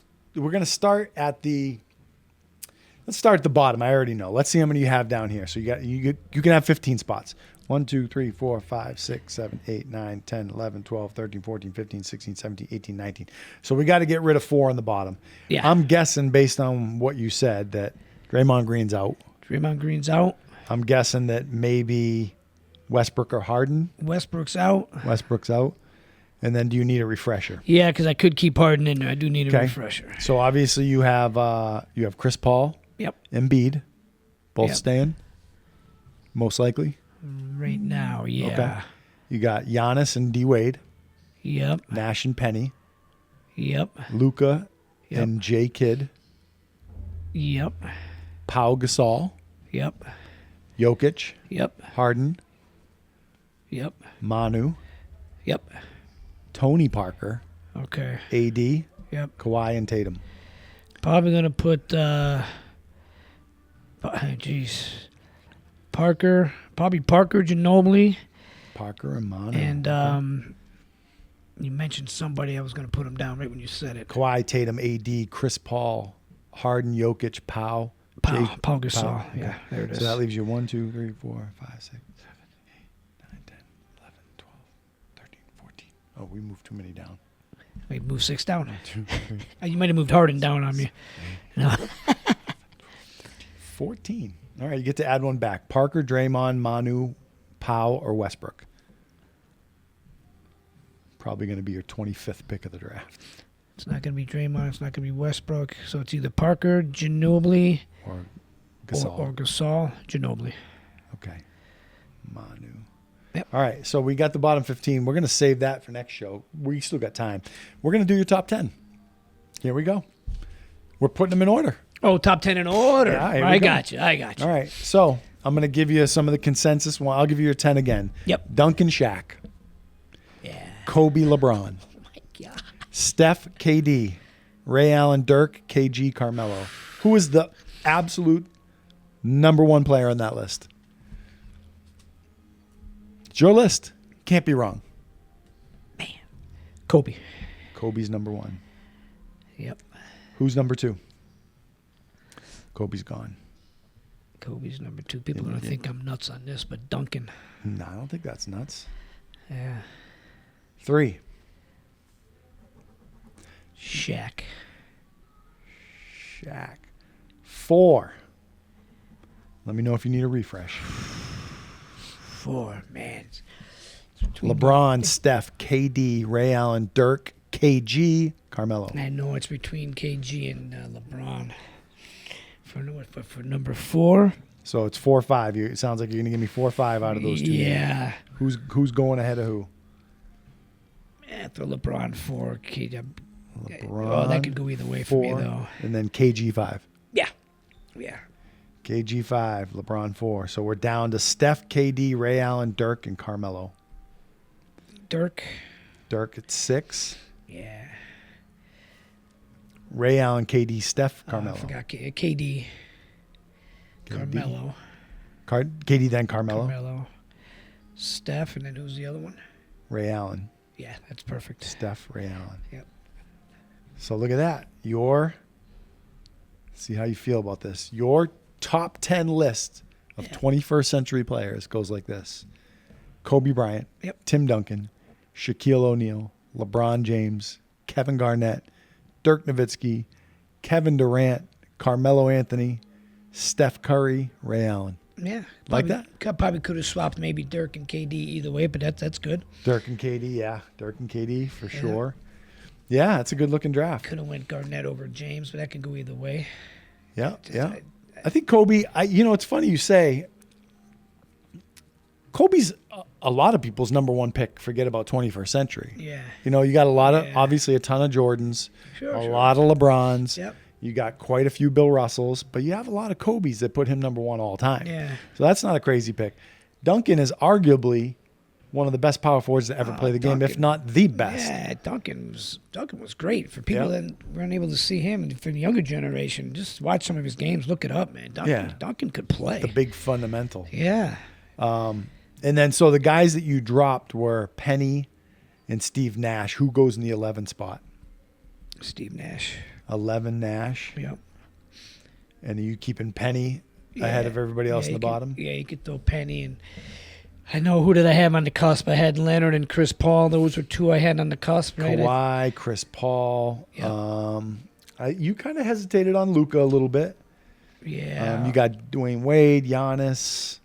Let's start at the bottom. I already know. Let's see how many you have down here. So you can have 15 spots. 1, 2, 3, 4, 5, 6, 7, 8, 9, 10, 11, 12, 13, 14, 15, 16, 17, 18, 19. So we got to get rid of 4 on the bottom. Yeah. I'm guessing based on what you said that Draymond Green's out. Draymond Green's out. I'm guessing that maybe Westbrook or Harden. Westbrook's out. Westbrook's out. And then do you need a refresher? Yeah, because I could keep Harden in there. I do need a Okay. refresher. So obviously you have Chris Paul, Yep. Embiid, both Yep. staying, most likely. Right now, yeah. Okay. You got Giannis and D Wade, Yep. Nash and Penny, Yep. Luka Yep. and J Kidd, Yep. Pau Gasol, Yep. Jokic, Yep. Harden, Yep. Manu, Yep. Tony Parker, Okay. AD, Yep. Kawhi, and Tatum. Probably gonna put Parker, Ginobili, Parker and Manu. and you mentioned somebody. I was gonna put him down right when you said it. Kawhi, Tatum, AD, Chris Paul, Harden, Jokic, Pau. Pau Gasol. Pau. Yeah, there it is. So that leaves you 1, 2, 3, 4, 5, 6, 7, 8, 9, 10, 11, 12, 13, 14. Oh, we moved too many down. Wait, move 6 down. 2, 3, You might have moved Harden down on me. No. 14. All right, you get to add one back. Parker, Draymond, Manu, Pau, or Westbrook. Probably going to be your 25th pick of the draft. It's not gonna be Draymond. It's not gonna be Westbrook. So it's either Parker, Ginobili, Or Gasol. or Gasol. Ginobili. Okay. Manu. Yep. All right, so we got the bottom 15. We're going to save that for next show. We still got time. We're going to do your top 10. Here we go. We're putting them in order. Oh, top 10 in order. Yeah, here we I go. got you. All right, so I'm going to give you some of the consensus one. I'll give you your 10 again. Yep. Duncan, Shaq. Yeah. Kobe, LeBron. Oh my God. Steph, KD. Ray Allen, Dirk, KG, Carmelo. Who is the absolute number one player on that list? It's your list. Can't be wrong. Kobe. Kobe's number one. Yep. Who's number 2? Kobe's gone. Kobe's number 2. People are going to think I'm nuts on this, but Duncan. No, I don't think that's nuts. Yeah. 3. Shaq. Shaq. 4. Let me know if you need a refresh. 4. Man. LeBron, Steph, KD, Ray Allen, Dirk, KG, Carmelo. I know it's between KG and LeBron. For number 4. So it's 4 or 5. It sounds like you're going to give me 4 or 5 out of those 2. Yeah. Who's going ahead of who? Throw LeBron 4. KG. LeBron. Oh, that could go either way for me, 4, though. and then KG 5. Yeah. Yeah. KG 5, LeBron 4. So we're down to Steph, KD, Ray Allen, Dirk, and Carmelo. Dirk. Dirk at 6. Yeah. Ray Allen, KD, Steph, Carmelo. I forgot KD. Carmelo. KD, then Carmelo. Carmelo. Steph, and then who's the other one? Ray Allen. Yeah, that's perfect. Steph, Ray Allen. Yep. So look at that. See how you feel about this. Your top 10 list of 21st century players goes like this. Kobe Bryant, Yep. Tim Duncan, Shaquille O'Neal, LeBron James, Kevin Garnett, Dirk Nowitzki, Kevin Durant, Carmelo Anthony, Steph Curry, Ray Allen. Yeah. Like that? Probably could have swapped maybe Dirk and KD either way, but that's good. Dirk and KD, yeah. Dirk and KD for sure. Yeah, it's a good looking draft. Could have went Garnett over James, but that could go either way. Yeah, yeah. I think Kobe, it's funny you say, Kobe's a lot of people's number one pick. Forget about 21st century. Yeah. You got a lot of, Yeah. obviously a ton of Jordans, Sure, a sure. lot of LeBrons. Yep. You got quite a few Bill Russells, but you have a lot of Kobe's that put him number one all time. Yeah. So that's not a crazy pick. Duncan is arguably one of the best power forwards to ever play the game, if Duncan. not the best. Yeah, Duncan was great for people Yep. that weren't able to see him, and for the younger generation, just watch some of his games. Look it up, man. Duncan could play. The big fundamental. Yeah. And then so the guys that you dropped were Penny and Steve Nash. Who goes in the 11 spot? Steve Nash. 11 Nash. Yep. And are you keeping Penny ahead of everybody else in the bottom? You could throw Penny and I know who did I have on the cusp? I had Leonard and Chris Paul. Those were two I had on the cusp, right? Kawhi, Chris Paul. Yep. You kind of hesitated on Luka a little bit. Yeah. You got Dwayne Wade, Giannis,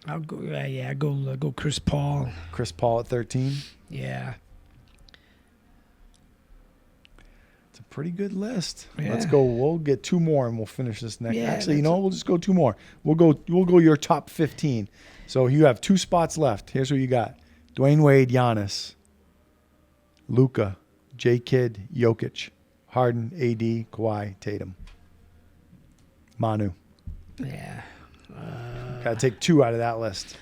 I'll go. Yeah, go Chris Paul. Chris Paul at 13. Yeah. It's a pretty good list. Yeah. Let's go. We'll get two more and we'll finish this next. Yeah, Actually, you that's know what? We'll just go two more. We'll go your top 15. So you have two spots left. Here's who you got: Dwayne Wade, Giannis, Luka, J. Kidd, Jokic, Harden, AD, Kawhi, Tatum, Manu. Yeah. Got to take two out of that list.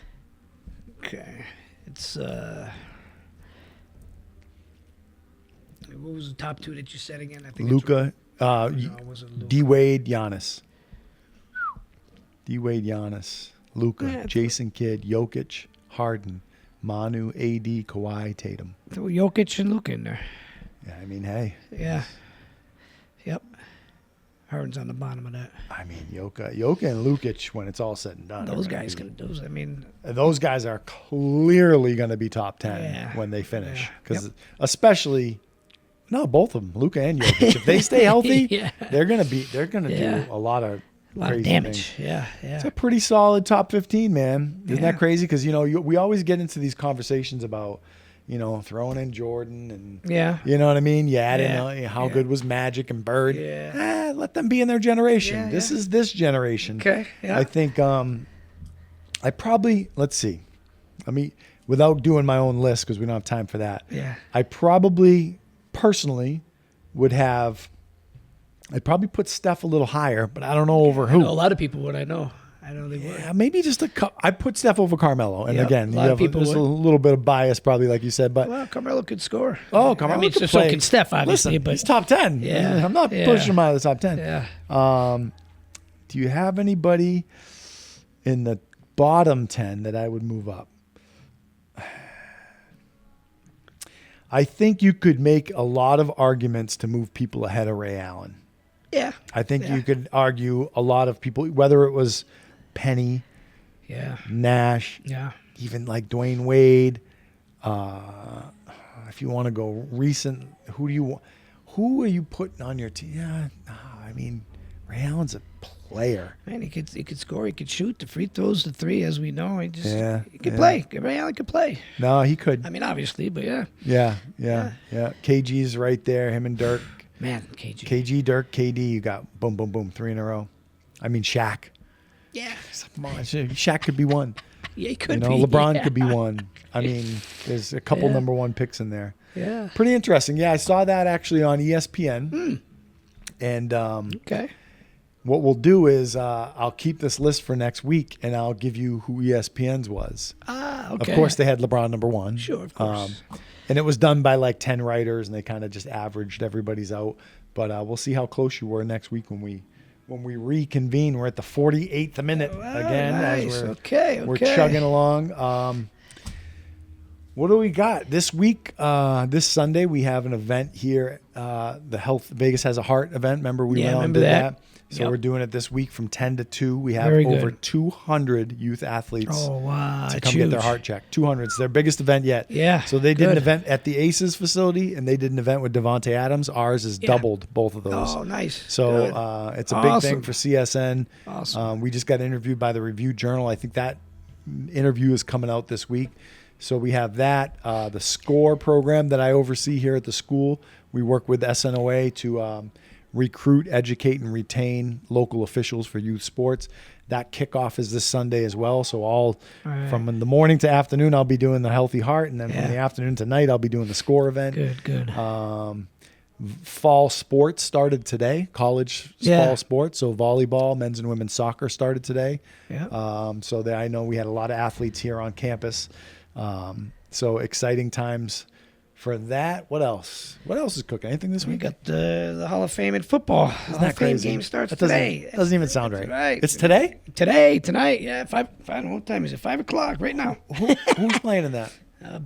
Okay. It's what was the top two that you said again? I think Luka, No, it wasn't Luka. D. Wade, Giannis. D. Wade, Giannis, Luka, Yeah, Jason Kidd, Jokic, Harden, Manu, AD, Kawhi, Tatum. Throw Jokic and Luka in there. Yeah, I mean, hey, Yeah. Yep. Harden's on the bottom of that. I mean, Jokic and Lukic, when it's all said and done, Those guys can do. I mean, those guys are clearly going to be top 10 Yeah. when they finish. Yeah. Because Yep. especially, no, both of them, Luka and Jokic, if they stay healthy, Yeah. they're going to Yeah. do a lot of crazy damage. things. Yeah. It's a pretty solid top 15, man. Isn't Yeah. that crazy? Because, we always get into these conversations about, throwing in Jordan and, Yeah. you know what I mean? You add Yeah. in how Yeah. good was Magic and Bird. Yeah. Let them be in their generation. Yeah, This yeah. is this generation. Okay. Yeah. I think I probably, let's see. Without doing my own list, because we don't have time for that. Yeah. I probably, personally, I'd probably put Steph a little higher, but I don't know over who. I know a lot of people would. I know they would. Yeah, maybe just I put Steph over Carmelo. And Yep, again, a you lot of have people just a would. little bit of bias probably, like you said. But Well, Carmelo could score. Carmelo I mean, could so play. can Steph, obviously. Listen, but he's top 10. Yeah, I'm not yeah. pushing him out of the top 10. yeah. Do you have anybody in the bottom 10 that I would move up? I think you could make a lot of arguments to move people ahead of Ray Allen. Yeah. I think Yeah. you could argue a lot of people, whether it was Penny, Yeah. Nash, Yeah. even like Dwayne Wade. If you want to go recent, who are you putting on your team? Yeah, I mean, Ray Allen's a player. Man, he could score. He could shoot the free throws, the three, as we know. He could yeah. play. Ray Allen could play. No, he could. I mean, obviously, but yeah. Yeah. KG's right there. Him and Dirk. Man, KG. KG, Dirk, KD. You got boom, boom, boom, 3 in a row. I mean, Shaq. Yeah. Come on, Shaq could be one. Yeah, he could be. LeBron yeah. could be one. I mean, there's a couple Yeah. number one picks in there. Yeah. Pretty interesting. Yeah, I saw that actually on ESPN. And Okay. what we'll do is I'll keep this list for next week, and I'll give you who ESPN's was. Okay. Of course, they had LeBron number one. Sure, of course. And it was done by like 10 writers, and they kind of just averaged everybody's out. But we'll see how close you were next week when we reconvene. We're at the 48th minute again. Nice. As Okay. we're chugging along. What do we got this week? This Sunday we have an event here. The Health Vegas Has a Heart event. Remember we Yeah, went out and remember did that. that. So Yep. we're doing it this week from 10 to 2. We have Very over good. 200 youth athletes Oh, wow. to That's come get their huge. heart checked. 200. It's their biggest event yet. Yeah, So they did an good. event at the Aces facility, and they did an event with Devontae Adams. Ours is Yeah. doubled both of those. Oh, nice. So Good. it's a big Awesome. thing for CSN. Awesome. We just got interviewed by the Review Journal. I think that interview is coming out this week. So we have that. The SCORE program that I oversee here at the school. We work with SNOA to recruit, educate, and retain local officials for youth sports. That kickoff is this Sunday as well. So all right. from in the morning to afternoon, I'll be doing the Healthy Heart. And then Yeah. from the afternoon to night, I'll be doing the SCORE event. Good. Fall sports started today, college Yeah. fall sports. So volleyball, men's and women's soccer started today. Yeah. I know we had a lot of athletes here on campus. So exciting times for that. What else? What else is cooking? Anything this We week? got the Hall of Fame in football. Hall that of Fame crazy? game starts That doesn't, today. doesn't even sound right. Right. It's today? Tonight. Yeah, I don't know what time is it? 5 o'clock right now. Who's playing in that?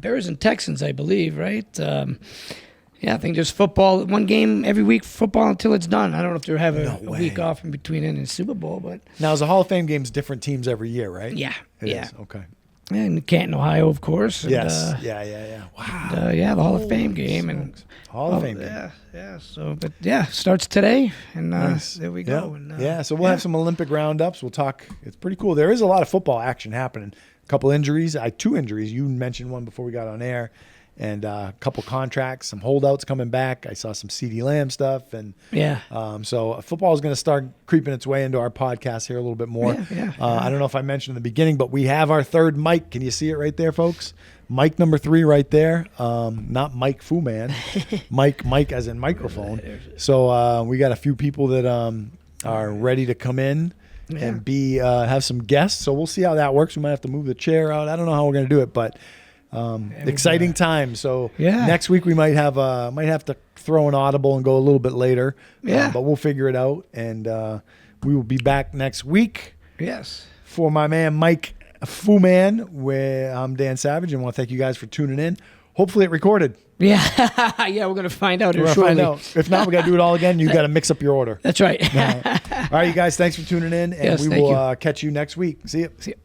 Bears and Texans, I believe, right? Yeah, I think just football, one game every week, football until it's done. I don't know if they'll have a way. week off in between and the Super Bowl, but Now, is the Hall of Fame games different teams every year, right? yeah, It yeah. is. Okay. And Canton, Ohio, of course. And, Yes. Yeah. Wow. yeah, the Hall of Fame game. And Hall of Fame game. yeah. So, but yeah, starts today, and Nice. there we Yeah. go. And, Yeah, so we'll have some Olympic roundups. We'll talk. It's pretty cool. There is a lot of football action happening. A couple injuries. Two injuries. You mentioned one before we got on air. And a couple contracts, some holdouts coming back. I saw some CeeDee Lamb stuff. And Yeah. so football is going to start creeping its way into our podcast here a little bit more. Yeah. I don't know if I mentioned in the beginning, but we have our third mic. Can you see it right there, folks? Mic number 3 right there. Not Mike Fu Man. Mike as in microphone. So we got a few people that are ready to come in and have some guests. So we'll see how that works. We might have to move the chair out. I don't know how we're going to do it, but exciting times. So next week we might have to throw an audible and go a little bit later. But we'll figure it out, and we will be back next week. Yes. For my man Mike Fu Man, where I'm Dan Savage, and I want to thank you guys for tuning in. Hopefully it recorded. Yeah. Yeah, we're going to find out here We're shortly. gonna find out. If not, we got to do it all again. You got to mix up your order. That's right. All right, you guys, thanks for tuning in, and Yes, we thank will you. catch you next week. See you. See ya.